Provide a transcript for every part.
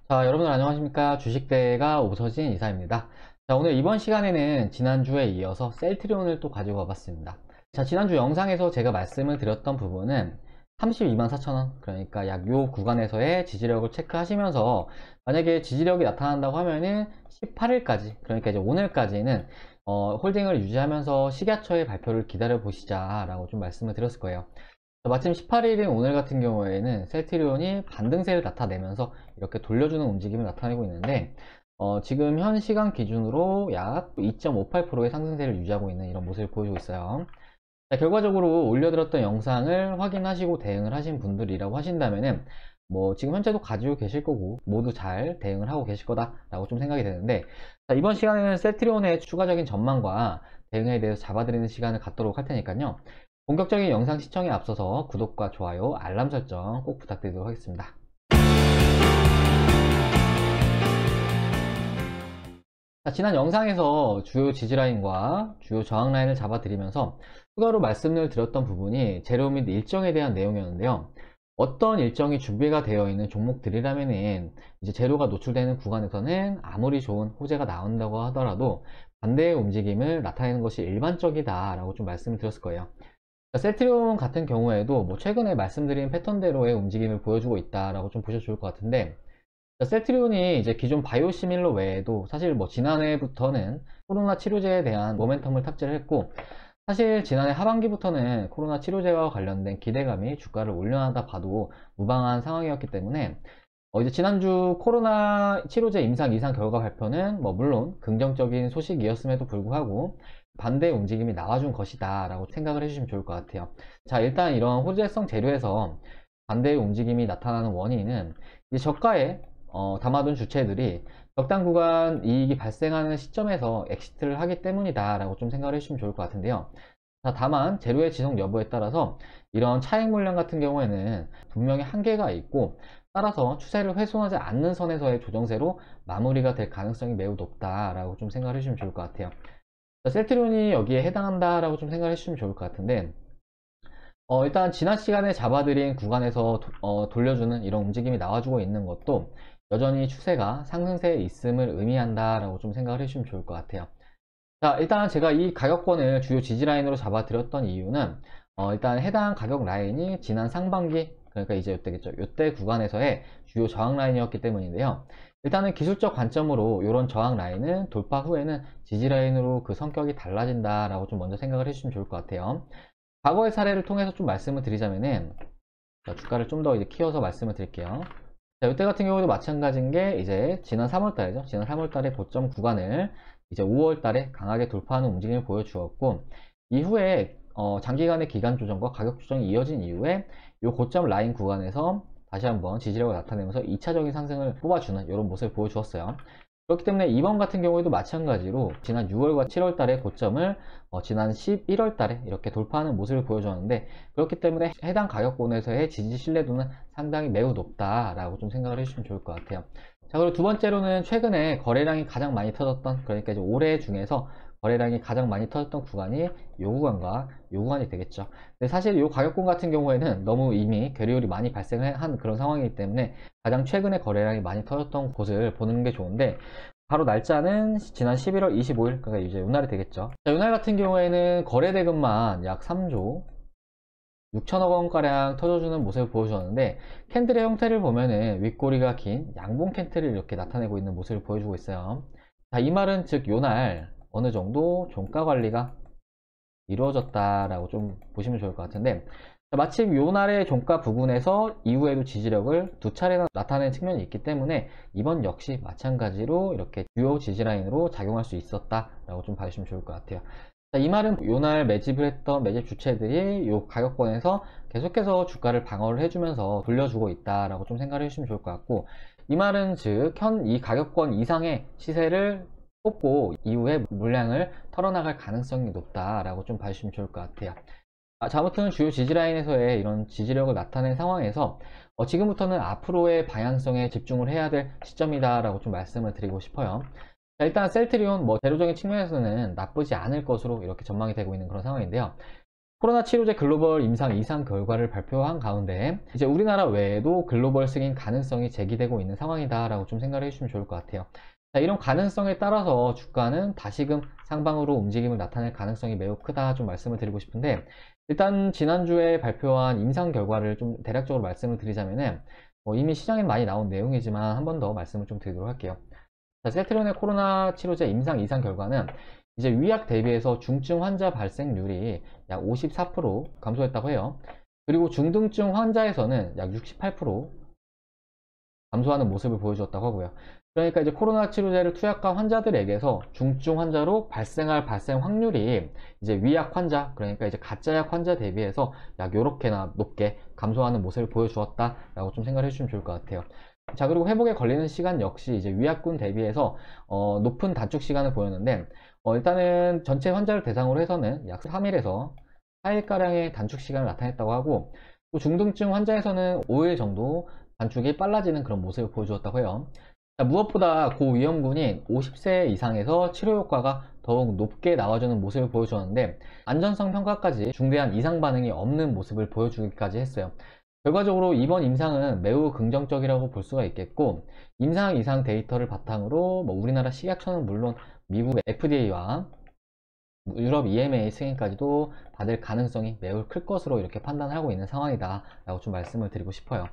자, 여러분들 안녕하십니까? 주식대가 오서진 이사입니다. 자, 오늘 이번 시간에는 지난주에 이어서 셀트리온을 또 가지고 와봤습니다. 자, 지난주 영상에서 제가 말씀을 드렸던 부분은 324,000원, 그러니까 약 요 구간에서의 지지력을 체크하시면서 만약에 지지력이 나타난다고 하면은 18일까지, 그러니까 이제 오늘까지는 홀딩을 유지하면서 식야처의 발표를 기다려 보시자 라고 좀 말씀을 드렸을 거예요. 마침 18일인 오늘 같은 경우에는 셀트리온이 반등세를 나타내면서 이렇게 돌려주는 움직임을 나타내고 있는데 지금 현 시간 기준으로 약 2.58%의 상승세를 유지하고 있는 이런 모습을 보여주고 있어요. 자, 결과적으로 올려드렸던 영상을 확인하시고 대응을 하신 분들이라고 하신다면은 지금 현재도 가지고 계실 거고 모두 잘 대응을 하고 계실 거다 라고 좀 생각이 되는데, 자, 이번 시간에는 셀트리온의 추가적인 전망과 대응에 대해서 잡아드리는 시간을 갖도록 할 테니까요, 본격적인 영상 시청에 앞서서 구독과 좋아요, 알람 설정 꼭 부탁드리도록 하겠습니다. 자, 지난 영상에서 주요 지지라인과 주요 저항라인을 잡아드리면서 추가로 말씀을 드렸던 부분이 재료 및 일정에 대한 내용이었는데요. 어떤 일정이 준비가 되어 있는 종목들이라면은 이제 재료가 노출되는 구간에서는 아무리 좋은 호재가 나온다고 하더라도 반대의 움직임을 나타내는 것이 일반적이다 라고 좀 말씀을 드렸을 거예요. 셀트리온 같은 경우에도 최근에 말씀드린 패턴대로의 움직임을 보여주고 있다라고 좀 보셔도 좋을 것 같은데, 셀트리온이 이제 기존 바이오시밀러 외에도 사실 지난해부터는 코로나 치료제에 대한 모멘텀을 탑재를 했고, 사실 지난해 하반기부터는 코로나 치료제와 관련된 기대감이 주가를 올려나다 봐도 무방한 상황이었기 때문에 이제 지난주 코로나 치료제 임상 이상 결과 발표는 물론 긍정적인 소식이었음에도 불구하고 반대의 움직임이 나와준 것이다 라고 생각을 해주시면 좋을 것 같아요. 자, 일단 이런 호재성 재료에서 반대의 움직임이 나타나는 원인은 이제 저가에 담아둔 주체들이 적당 구간 이익이 발생하는 시점에서 엑시트를 하기 때문이다 라고 좀 생각을 해주시면 좋을 것 같은데요. 자, 다만 재료의 지속 여부에 따라서 이런 차익 물량 같은 경우에는 분명히 한계가 있고, 따라서 추세를 훼손하지 않는 선에서의 조정세로 마무리가 될 가능성이 매우 높다라고 좀 생각을 해주시면 좋을 것 같아요. 셀트리온이 여기에 해당한다라고 좀 생각을 해주시면 좋을 것 같은데, 일단 지난 시간에 잡아드린 구간에서 돌려주는 이런 움직임이 나와주고 있는 것도 여전히 추세가 상승세에 있음을 의미한다라고 좀 생각을 해주시면 좋을 것 같아요. 자, 일단 제가 이 가격권을 주요 지지 라인으로 잡아드렸던 이유는 일단 해당 가격 라인이 지난 상반기, 그러니까 이제 이때겠죠, 이때 구간에서의 주요 저항 라인이었기 때문인데요. 일단은 기술적 관점으로 이런 저항 라인은 돌파 후에는 지지 라인으로 그 성격이 달라진다 라고 좀 먼저 생각을 해주시면 좋을 것 같아요. 과거의 사례를 통해서 좀 말씀을 드리자면은, 자, 주가를 좀 더 이제 키워서 말씀을 드릴게요. 자, 이때 같은 경우도 마찬가지인 게 이제 지난 3월달이죠. 지난 3월달에 고점 구간을 이제 5월달에 강하게 돌파하는 움직임을 보여주었고, 이후에 장기간의 기간 조정과 가격 조정이 이어진 이후에 이 고점 라인 구간에서 다시 한번 지지력을 나타내면서 2차적인 상승을 뽑아주는 이런 모습을 보여주었어요. 그렇기 때문에 이번 같은 경우에도 마찬가지로 지난 6월과 7월 달의 고점을 지난 11월 달에 이렇게 돌파하는 모습을 보여줬는데, 그렇기 때문에 해당 가격권에서의 지지 신뢰도는 상당히 매우 높다라고 좀 생각을 해주시면 좋을 것 같아요. 자, 그리고 두 번째로는 최근에 거래량이 가장 많이 터졌던, 그러니까 이제 올해 중에서 거래량이 가장 많이 터졌던 구간이 요 구간과 요 구간이 되겠죠. 근데 사실 요 가격권 같은 경우에는 너무 이미 괴리율이 많이 발생한 그런 상황이기 때문에 가장 최근에 거래량이 많이 터졌던 곳을 보는 게 좋은데, 바로 날짜는 지난 11월 25일, 그러니까 이제 이날이 되겠죠. 자, 이날 같은 경우에는 거래 대금만 약 3조 6천억 원가량 터져주는 모습을 보여주었는데, 캔들의 형태를 보면은 윗꼬리가 긴 양봉 캔들을 이렇게 나타내고 있는 모습을 보여주고 있어요. 자, 이 말은 즉 요날 어느 정도 종가 관리가 이루어졌다라고 좀 보시면 좋을 것 같은데, 마침 요날의 종가 부근에서 이후에도 지지력을 두 차례나 나타낸 측면이 있기 때문에 이번 역시 마찬가지로 이렇게 주요 지지라인으로 작용할 수 있었다라고 좀 봐주시면 좋을 것 같아요. 자, 이 말은 요날 매집을 했던 매집 주체들이 요 가격권에서 계속해서 주가를 방어를 해주면서 돌려주고 있다라고 좀 생각을 해주시면 좋을 것 같고, 이 말은 즉 현 이 가격권 이상의 시세를 뽑고 이후에 물량을 털어나갈 가능성이 높다라고 좀 봐주시면 좋을 것 같아요. 자, 아무튼 주요 지지라인에서의 이런 지지력을 나타낸 상황에서 지금부터는 앞으로의 방향성에 집중을 해야 될 시점이다 라고 좀 말씀을 드리고 싶어요. 자, 일단 셀트리온 재료적인 측면에서는 나쁘지 않을 것으로 이렇게 전망이 되고 있는 그런 상황인데요. 코로나 치료제 글로벌 임상 2상 결과를 발표한 가운데 이제 우리나라 외에도 글로벌 승인 가능성이 제기되고 있는 상황이다 라고 좀 생각을 해주시면 좋을 것 같아요. 자, 이런 가능성에 따라서 주가는 다시금 상방으로 움직임을 나타낼 가능성이 매우 크다 좀 말씀을 드리고 싶은데, 일단 지난주에 발표한 임상 결과를 좀 대략적으로 말씀을 드리자면은 이미 시장에 많이 나온 내용이지만 한 번 더 말씀을 좀 드리도록 할게요. 자, 셀트리온의 코로나 치료제 임상 2상 결과는 이제 위약 대비해서 중증 환자 발생률이 약 54% 감소했다고 해요. 그리고 중등증 환자에서는 약 68% 감소하는 모습을 보여주었다고 하고요. 그러니까 이제 코로나 치료제를 투약한 환자들에게서 중증 환자로 발생할 발생 확률이 이제 위약 환자, 그러니까 이제 가짜약 환자 대비해서 약 요렇게나 높게 감소하는 모습을 보여주었다라고 좀 생각을 해주시면 좋을 것 같아요. 자, 그리고 회복에 걸리는 시간 역시 이제 위약군 대비해서 높은 단축 시간을 보였는데, 일단은 전체 환자를 대상으로 해서는 약 3일에서 4일가량의 단축 시간을 나타냈다고 하고, 또 중등증 환자에서는 5일 정도 단축이 빨라지는 그런 모습을 보여주었다고 해요. 자, 무엇보다 고위험군인 50세 이상에서 치료 효과가 더욱 높게 나와주는 모습을 보여주었는데, 안전성 평가까지 중대한 이상 반응이 없는 모습을 보여주기까지 했어요. 결과적으로 이번 임상은 매우 긍정적이라고 볼 수가 있겠고, 임상 이상 데이터를 바탕으로 우리나라 식약처는 물론 미국 FDA와 유럽 EMA 승인까지도 받을 가능성이 매우 클 것으로 이렇게 판단하고 있는 상황이다 라고 좀 말씀을 드리고 싶어요.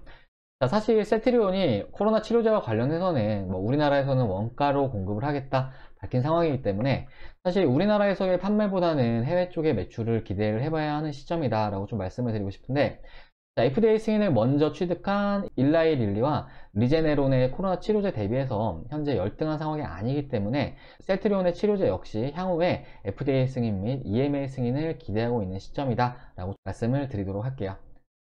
자, 사실 셀트리온이 코로나 치료제와 관련해서는 우리나라에서는 원가로 공급을 하겠다 밝힌 상황이기 때문에 사실 우리나라에서의 판매보다는 해외 쪽의 매출을 기대를 해봐야 하는 시점이다 라고 좀 말씀을 드리고 싶은데, 자, FDA 승인을 먼저 취득한 일라이 릴리와 리제네론의 코로나 치료제 대비해서 현재 열등한 상황이 아니기 때문에 셀트리온의 치료제 역시 향후에 FDA 승인 및 EMA 승인을 기대하고 있는 시점이다 라고 말씀을 드리도록 할게요.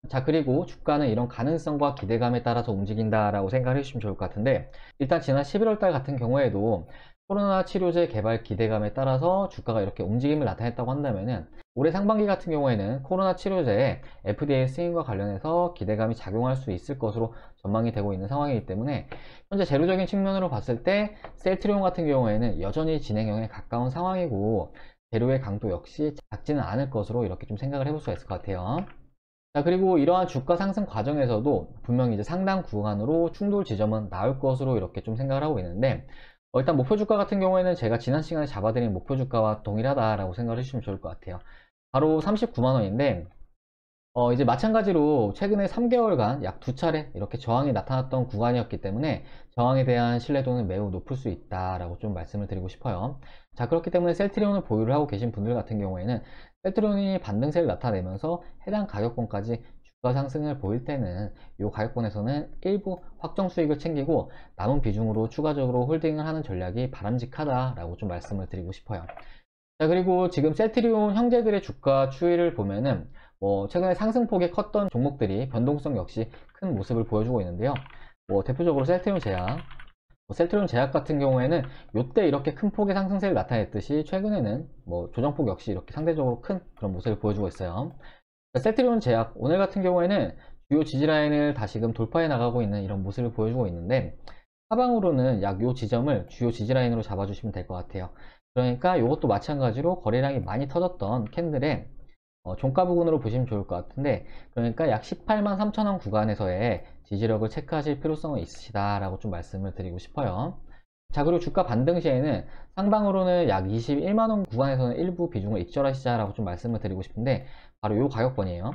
자, 그리고 주가는 이런 가능성과 기대감에 따라서 움직인다라고 생각을 해주시면 좋을 것 같은데, 일단 지난 11월 달 같은 경우에도 코로나 치료제 개발 기대감에 따라서 주가가 이렇게 움직임을 나타냈다고 한다면은, 올해 상반기 같은 경우에는 코로나 치료제의 FDA 승인과 관련해서 기대감이 작용할 수 있을 것으로 전망이 되고 있는 상황이기 때문에 현재 재료적인 측면으로 봤을 때 셀트리온 같은 경우에는 여전히 진행형에 가까운 상황이고, 재료의 강도 역시 작지는 않을 것으로 이렇게 좀 생각을 해볼 수가 있을 것 같아요. 자, 그리고 이러한 주가 상승 과정에서도 분명히 이제 상당 구간으로 충돌 지점은 나올 것으로 이렇게 좀 생각을 하고 있는데, 일단 목표 주가 같은 경우에는 제가 지난 시간에 잡아드린 목표 주가와 동일하다라고 생각을 해주시면 좋을 것 같아요. 바로 39만 원인데, 이제 마찬가지로 최근에 3개월간 약 2차례 이렇게 저항이 나타났던 구간이었기 때문에 저항에 대한 신뢰도는 매우 높을 수 있다라고 좀 말씀을 드리고 싶어요. 자, 그렇기 때문에 셀트리온을 보유를 하고 계신 분들 같은 경우에는 셀트리온이 반등세를 나타내면서 해당 가격권까지 주가 상승을 보일 때는 이 가격권에서는 일부 확정 수익을 챙기고 남은 비중으로 추가적으로 홀딩을 하는 전략이 바람직하다라고 좀 말씀을 드리고 싶어요. 자, 그리고 지금 셀트리온 형제들의 주가 추이를 보면은 최근에 상승폭이 컸던 종목들이 변동성 역시 큰 모습을 보여주고 있는데요. 대표적으로 셀트리온 제약, 셀트리온 제약 같은 경우에는 이때 이렇게 큰 폭의 상승세를 나타냈듯이 최근에는 조정폭 역시 이렇게 상대적으로 큰 그런 모습을 보여주고 있어요. 자, 셀트리온 제약 오늘 같은 경우에는 주요 지지라인을 다시금 돌파해 나가고 있는 이런 모습을 보여주고 있는데, 하방으로는 약 요 지점을 주요 지지라인으로 잡아주시면 될 것 같아요. 그러니까 이것도 마찬가지로 거래량이 많이 터졌던 캔들의 종가 부근으로 보시면 좋을 것 같은데, 그러니까 약 18만 3천원 구간에서의 지지력을 체크하실 필요성은 있으시다 라고 좀 말씀을 드리고 싶어요. 자, 그리고 주가 반등 시에는 상방으로는 약 21만원 구간에서는 일부 비중을 익절하시자 라고 좀 말씀을 드리고 싶은데, 바로 이 가격권이에요.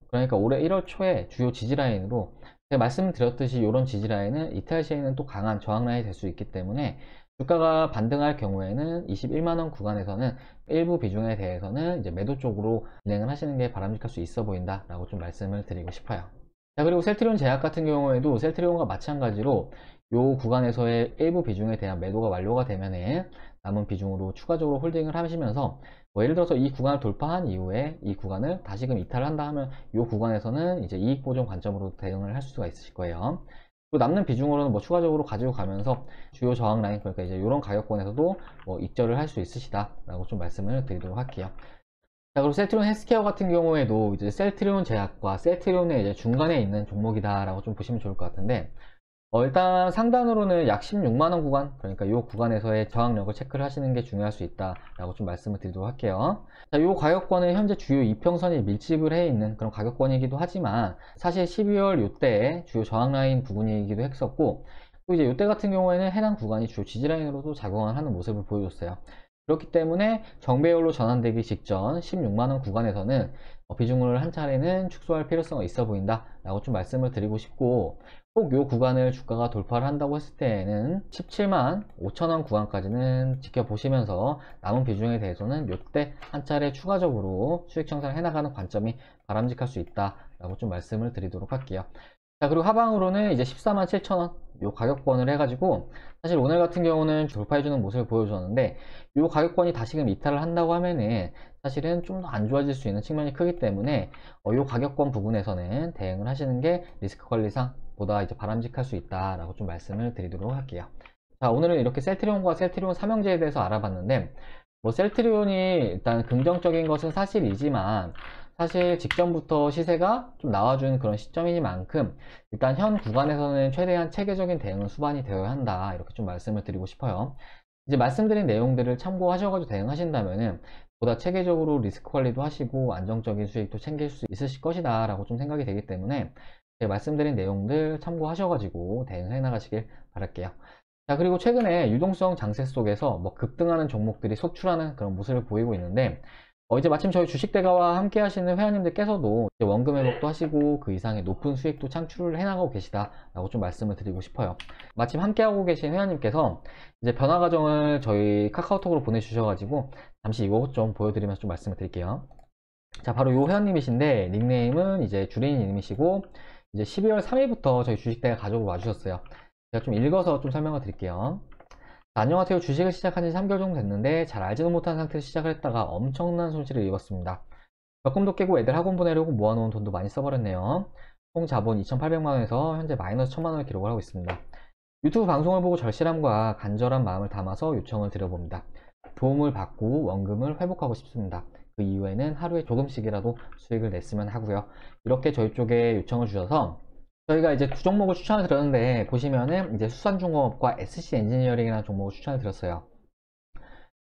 그러니까 올해 1월 초에 주요 지지라인으로 제가 말씀드렸듯이 이런 지지라인은 이탈 시에는 또 강한 저항라인이 될 수 있기 때문에 주가가 반등할 경우에는 21만원 구간에서는 일부 비중에 대해서는 이제 매도 쪽으로 진행을 하시는 게 바람직할 수 있어 보인다 라고 좀 말씀을 드리고 싶어요. 자, 그리고 셀트리온 제약 같은 경우에도 셀트리온과 마찬가지로 이 구간에서의 일부 비중에 대한 매도가 완료가 되면은 남은 비중으로 추가적으로 홀딩을 하시면서 예를 들어서 이 구간을 돌파한 이후에 이 구간을 다시금 이탈을 한다 하면 이 구간에서는 이제 이익 보존 관점으로 대응을 할 수가 있으실 거예요. 또 남는 비중으로는 추가적으로 가지고 가면서 주요 저항 라인, 그러니까 이제 이런 가격권에서도 익절을 할 수 있으시다 라고 좀 말씀을 드리도록 할게요. 자, 그리고 셀트리온 헬스케어 같은 경우에도 이제 셀트리온 제약과 셀트리온의 이제 중간에 있는 종목이다 라고 좀 보시면 좋을 것 같은데, 일단 상단으로는 약 16만원 구간, 그러니까 이 구간에서의 저항력을 체크를 하시는 게 중요할 수 있다라고 좀 말씀을 드리도록 할게요. 자, 이 가격권은 현재 주요 이평선이 밀집을 해 있는 그런 가격권이기도 하지만 사실 12월 이때에 주요 저항 라인 부분이기도 했었고, 또 이제 이때 같은 경우에는 해당 구간이 주요 지지 라인으로도 작용을 하는 모습을 보여줬어요. 그렇기 때문에 정배열로 전환되기 직전 16만원 구간에서는 비중을 한 차례는 축소할 필요성이 있어 보인다 라고 좀 말씀을 드리고 싶고, 꼭 이 구간을 주가가 돌파를 한다고 했을 때에는 17만 5천원 구간까지는 지켜보시면서 남은 비중에 대해서는 이때 한 차례 추가적으로 수익 청산을 해나가는 관점이 바람직할 수 있다 라고 좀 말씀을 드리도록 할게요. 자, 그리고 하방으로는 이제 14만 7천원 요 가격권을 해가지고, 사실 오늘 같은 경우는 돌파해주는 모습을 보여줬는데, 요 가격권이 다시금 이탈을 한다고 하면은 사실은 좀 더 안 좋아질 수 있는 측면이 크기 때문에 요 가격권 부분에서는 대응을 하시는 게 리스크 관리상 보다 이제 바람직할 수 있다라고 좀 말씀을 드리도록 할게요. 자, 오늘은 이렇게 셀트리온과 셀트리온 삼형제에 대해서 알아봤는데, 뭐 셀트리온이 일단 긍정적인 것은 사실이지만 사실 직전부터 시세가 좀 나와준 그런 시점이니만큼 일단 현 구간에서는 최대한 체계적인 대응은 수반이 되어야 한다, 이렇게 좀 말씀을 드리고 싶어요. 이제 말씀드린 내용들을 참고하셔가지고 대응하신다면은 보다 체계적으로 리스크 관리도 하시고 안정적인 수익도 챙길 수 있으실 것이다 라고 좀 생각이 되기 때문에 제가 말씀드린 내용들 참고하셔가지고 대응해 나가시길 바랄게요. 자, 그리고 최근에 유동성 장세 속에서 뭐 급등하는 종목들이 속출하는 그런 모습을 보이고 있는데, 이제 마침 저희 주식대가와 함께 하시는 회원님들께서도 이제 원금 회복도 하시고 그 이상의 높은 수익도 창출을 해나가고 계시다라고 좀 말씀을 드리고 싶어요. 마침 함께하고 계신 회원님께서 이제 변화 과정을 저희 카카오톡으로 보내주셔가지고 잠시 이거 좀 보여드리면서 좀 말씀을 드릴게요. 자, 바로 요 회원님이신데 닉네임은 이제 주린이님이시고, 이제 12월 3일부터 저희 주식대가 가족으로 와주셨어요. 제가 좀 읽어서 좀 설명을 드릴게요. 안녕하세요. 주식을 시작한 지 3개월 정도 됐는데 잘 알지도 못한 상태에서 시작을 했다가 엄청난 손실을 입었습니다. 적금도 깨고 애들 학원 보내려고 모아놓은 돈도 많이 써버렸네요. 총 자본 2,800만원에서 현재 마이너스 1,000만원을 기록을 하고 있습니다. 유튜브 방송을 보고 절실함과 간절한 마음을 담아서 요청을 드려봅니다. 도움을 받고 원금을 회복하고 싶습니다. 그 이후에는 하루에 조금씩이라도 수익을 냈으면 하고요. 이렇게 저희 쪽에 요청을 주셔서 저희가 이제 두 종목을 추천을 드렸는데, 보시면은 이제 수산중공업과 SC 엔지니어링이라는 종목을 추천을 드렸어요.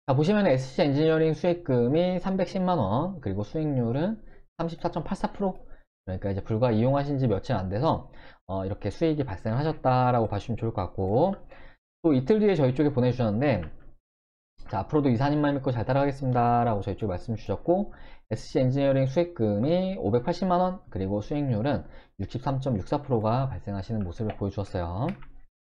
자, 보시면은 SC 엔지니어링 수익금이 310만원, 그리고 수익률은 34.84%. 그러니까 이제 불과 이용하신 지 며칠 안 돼서 이렇게 수익이 발생하셨다라고 봐주시면 좋을 것 같고, 또 이틀 뒤에 저희 쪽에 보내주셨는데, 자, 앞으로도 이사님만 믿고 잘 따라가겠습니다 라고 저희 쪽에 말씀 주셨고, SC 엔지니어링 수익금이 580만원, 그리고 수익률은 63.64%가 발생하시는 모습을 보여주었어요.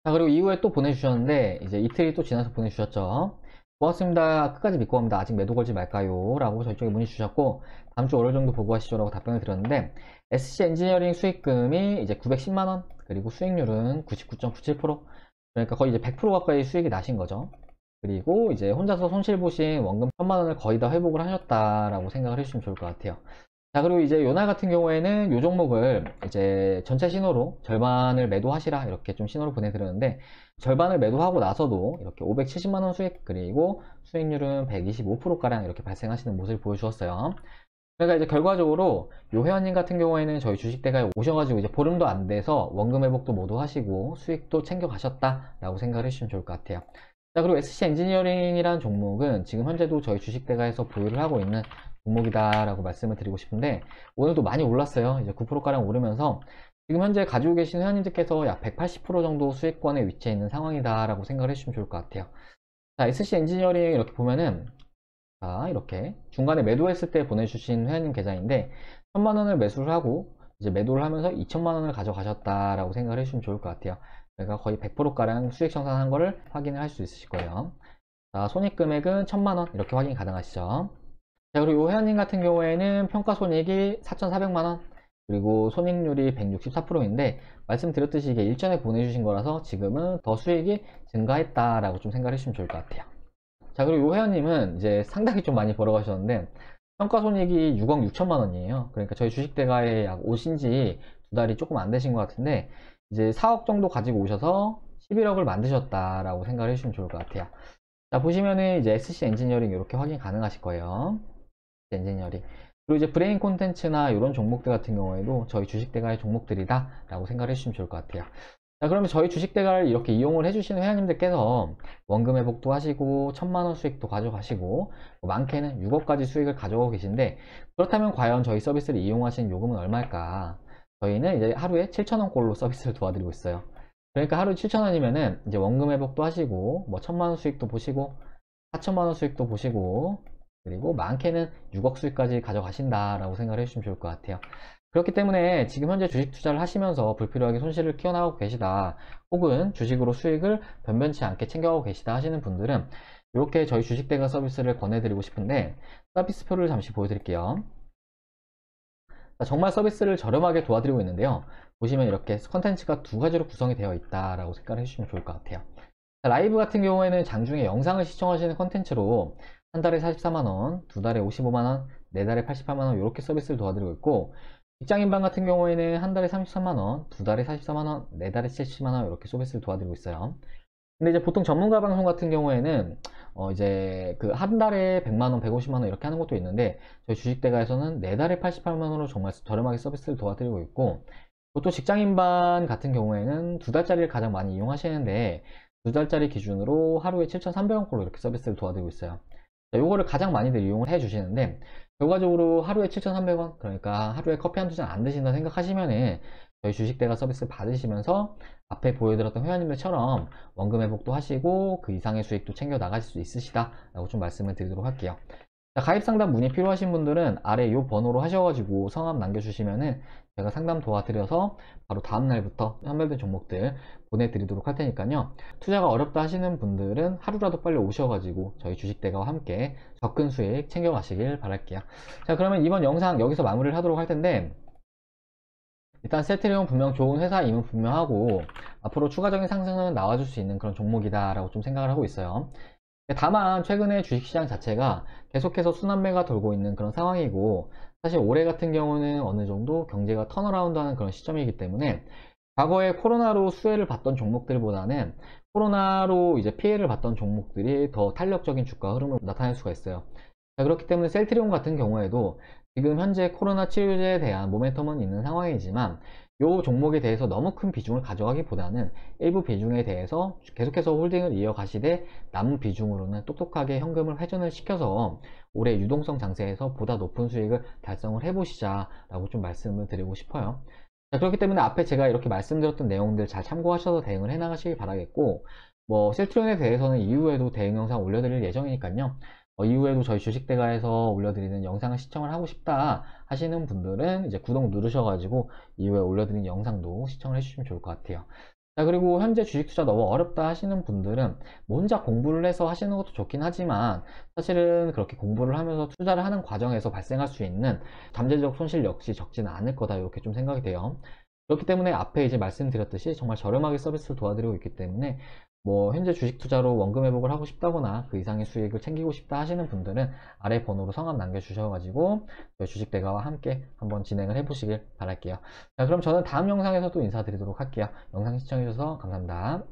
자, 그리고 이후에 또 보내주셨는데, 이제 이틀이 또 지나서 보내주셨죠. 고맙습니다. 끝까지 믿고 갑니다. 아직 매도 걸지 말까요? 라고 저희 쪽에 문의 주셨고, 다음 주 월요일 정도 보고 하시죠 라고 답변을 드렸는데, SC 엔지니어링 수익금이 이제 910만원, 그리고 수익률은 99.97%, 그러니까 거의 이제 100% 가까이 수익이 나신 거죠. 그리고 이제 혼자서 손실 보신 원금 1,000만원을 거의 다 회복을 하셨다라고 생각을 해주시면 좋을 것 같아요. 자, 그리고 이제 요날 같은 경우에는 요 종목을 이제 전체 신호로 절반을 매도하시라 이렇게 좀 신호를 보내드렸는데, 절반을 매도하고 나서도 이렇게 570만원 수익, 그리고 수익률은 125%가량 이렇게 발생하시는 모습을 보여주었어요. 그러니까 이제 결과적으로 요 회원님 같은 경우에는 저희 주식대가에 오셔가지고 이제 보름도 안 돼서 원금 회복도 모두 하시고 수익도 챙겨 가셨다라고 생각을 해주시면 좋을 것 같아요. 자, 그리고 SC 엔지니어링이라는 종목은 지금 현재도 저희 주식대가에서 보유를 하고 있는 종목이다 라고 말씀을 드리고 싶은데, 오늘도 많이 올랐어요. 이제 9%가량 오르면서 지금 현재 가지고 계신 회원님들께서 약 180% 정도 수익권에 위치해 있는 상황이다 라고 생각을 해주시면 좋을 것 같아요. 자, SC 엔지니어링 이렇게 보면은, 자, 이렇게 중간에 매도했을 때 보내주신 회원님 계좌인데 1,000만원을 매수를 하고 이제 매도를 하면서 2,000만원을 가져가셨다라고 생각을 해주시면 좋을 것 같아요. 그러니까 거의 100%가량 수익 청산한 거를 확인을 할 수 있으실 거예요. 자, 손익금액은 1,000만원 이렇게 확인이 가능하시죠. 자, 그리고 회원님 같은 경우에는 평가손익이 4,400만원, 그리고 손익률이 164%인데 말씀드렸듯이 이게 일전에 보내주신 거라서 지금은 더 수익이 증가했다라고 좀 생각을 해주시면 좋을 것 같아요. 자, 그리고 이 회원님은 이제 상당히 좀 많이 벌어가셨는데 평가손익이 6억 6천만 원이에요. 그러니까 저희 주식대가에 약 오신지 두 달이 조금 안 되신 것 같은데 이제 4억 정도 가지고 오셔서 11억을 만드셨다라고 생각을 해주시면 좋을 것 같아요. 자, 보시면은 이제 SC 엔지니어링 이렇게 확인 가능하실 거예요. 엔지니어링. 그리고 이제 브레인 콘텐츠나 이런 종목들 같은 경우에도 저희 주식대가의 종목들이다 라고 생각을 해주시면 좋을 것 같아요. 자, 그러면 저희 주식대가를 이렇게 이용을 해주시는 회원님들께서 원금 회복도 하시고 1,000만원 수익도 가져가시고 많게는 6억까지 수익을 가져가고 계신데, 그렇다면 과연 저희 서비스를 이용하신 요금은 얼마일까? 저희는 이제 하루에 7,000원 꼴로 서비스를 도와드리고 있어요. 그러니까 하루 7,000원이면은 이제 원금 회복도 하시고 뭐 1,000만원 수익도 보시고 4천만원 수익도 보시고, 그리고 많게는 6억 수익까지 가져가신다라고 생각을 해주시면 좋을 것 같아요. 그렇기 때문에 지금 현재 주식 투자를 하시면서 불필요하게 손실을 키워나가고 계시다, 혹은 주식으로 수익을 변변치 않게 챙겨가고 계시다 하시는 분들은 이렇게 저희 주식대가 서비스를 권해드리고 싶은데, 서비스표를 잠시 보여드릴게요. 정말 서비스를 저렴하게 도와드리고 있는데요. 보시면 이렇게 컨텐츠가 두 가지로 구성이 되어 있다라고 생각을 해주시면 좋을 것 같아요. 라이브 같은 경우에는 장중에 영상을 시청하시는 컨텐츠로 한 달에 44만원, 두 달에 55만원, 네 달에 88만원 이렇게 서비스를 도와드리고 있고, 직장인방 같은 경우에는 한 달에 33만원, 두 달에 44만원, 네 달에 70만원 이렇게 서비스를 도와드리고 있어요. 근데 이제 보통 전문가 방송 같은 경우에는 이제 그 한 달에 100만원, 150만원 이렇게 하는 것도 있는데, 저희 주식대가에서는 네 달에 88만원으로 정말 저렴하게 서비스를 도와드리고 있고, 또 직장인반 같은 경우에는 두 달짜리를 가장 많이 이용하시는데, 두 달짜리 기준으로 하루에 7,300원꼴로 이렇게 서비스를 도와드리고 있어요. 자, 요거를 가장 많이들 이용을 해 주시는데, 결과적으로 하루에 7,300원, 그러니까 하루에 커피 한두 잔 안 드신다 생각하시면은 저희 주식대가 서비스 받으시면서 앞에 보여드렸던 회원님들처럼 원금 회복도 하시고 그 이상의 수익도 챙겨 나가실 수 있으시다 라고 좀 말씀을 드리도록 할게요. 자, 가입 상담 문의 필요하신 분들은 아래 이 번호로 하셔가지고 성함 남겨주시면은 제가 상담 도와드려서 바로 다음날부터 선별된 종목들 보내드리도록 할 테니까요. 투자가 어렵다 하시는 분들은 하루라도 빨리 오셔가지고 저희 주식대가와 함께 적은 수익 챙겨가시길 바랄게요. 자, 그러면 이번 영상 여기서 마무리를 하도록 할 텐데, 일단 셀트리온 분명 좋은 회사임은 분명하고 앞으로 추가적인 상승은 나와줄 수 있는 그런 종목이다 라고 좀 생각을 하고 있어요. 다만 최근에 주식시장 자체가 계속해서 순환매가 돌고 있는 그런 상황이고, 사실 올해 같은 경우는 어느 정도 경제가 턴어라운드 하는 그런 시점이기 때문에 과거에 코로나로 수혜를 봤던 종목들보다는 코로나로 이제 피해를 봤던 종목들이 더 탄력적인 주가 흐름을 나타낼 수가 있어요. 자, 그렇기 때문에 셀트리온 같은 경우에도 지금 현재 코로나 치료제에 대한 모멘텀은 있는 상황이지만, 이 종목에 대해서 너무 큰 비중을 가져가기보다는 일부 비중에 대해서 계속해서 홀딩을 이어가시되 남은 비중으로는 똑똑하게 현금을 회전을 시켜서 올해 유동성 장세에서 보다 높은 수익을 달성을 해보시자 라고 좀 말씀을 드리고 싶어요. 자, 그렇기 때문에 앞에 제가 이렇게 말씀드렸던 내용들 잘 참고하셔서 대응을 해 나가시기 바라겠고, 뭐 셀트리온에 대해서는 이후에도 대응 영상 올려드릴 예정이니까요. 이후에도 저희 주식대가에서 올려드리는 영상을 시청을 하고 싶다 하시는 분들은 이제 구독 누르셔가지고 이후에 올려드린 영상도 시청을 해주시면 좋을 것 같아요. 자, 그리고 현재 주식 투자 너무 어렵다 하시는 분들은 뭐 혼자 공부를 해서 하시는 것도 좋긴 하지만, 사실은 그렇게 공부를 하면서 투자를 하는 과정에서 발생할 수 있는 잠재적 손실 역시 적지는 않을 거다 이렇게 좀 생각이 돼요. 그렇기 때문에 앞에 이제 말씀드렸듯이 정말 저렴하게 서비스를 도와드리고 있기 때문에, 뭐 현재 주식 투자로 원금 회복을 하고 싶다거나 그 이상의 수익을 챙기고 싶다 하시는 분들은 아래 번호로 성함 남겨주셔가지고 저희 주식대가와 함께 한번 진행을 해보시길 바랄게요. 자, 그럼 저는 다음 영상에서 또 인사드리도록 할게요. 영상 시청해주셔서 감사합니다.